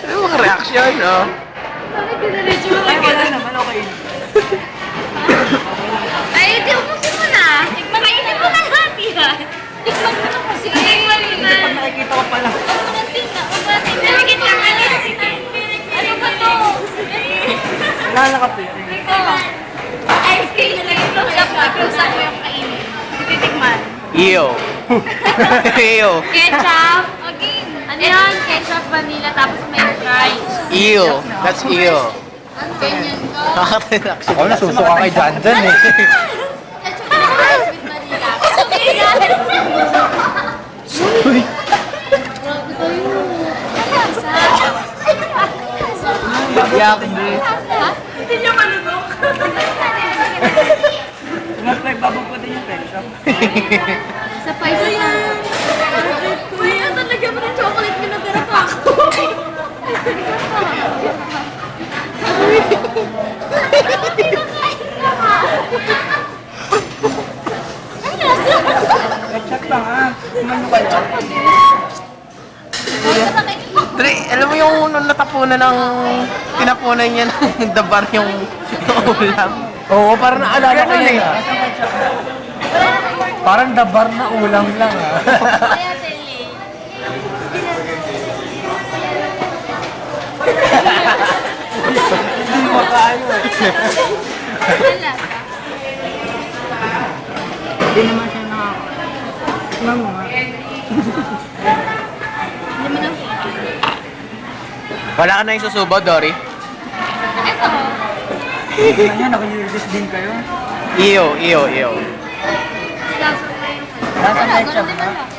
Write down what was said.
Ano mga reaction, no? Ay, di ubusin mo na. Makainin mo na lahat yan. Tikman mo na kasi. Tikman mo na. Pag nakikita ko pala. Huwag mo na tingnan. Nalagyan lang ka na. Ano ba to? Wala na ka pwede. Ice cream na lang ito. Close up mo yung kainin. Titikman. Iyo. Iyo. Ketchup. Okay. Ano yan? Ketchup, vanilla, tapos may fries. Iyo. That's iyo. Ang ganyan ko. Nakaka-reaction. Ako nasusuka kay John John eh. Ketchup na fries with vanilla. Uy. Grabe kayo. Lasa. Yak, hindi. Ha? Hindi niyo malunok. Nag-babog ko din yung ketchup. Sa paisa yan. Uy, ang talaga mo ng chocolate, minatira pa ako. Ay, nasa. Ketchup lang ah. Kumano kayo? Dre, alam mo yung nung natapunan ng tinapunan niya ng dabar yung ulam. Oo, parang naalala ko yun ah. Parang dabar na ulam lang ah. Kaya tele. Hindi makaano eh. Ang lasa. Hindi naman siya nakaka... Tignan mo nga. Hindi mo na. Wala ka na yung susubo, Dory? Ito. Tignan niya, naka-useless din kayo. Iyo, iyo, iyo. Lasa na yung Lasa Wala, ketchup ganun din ba? ang lasa.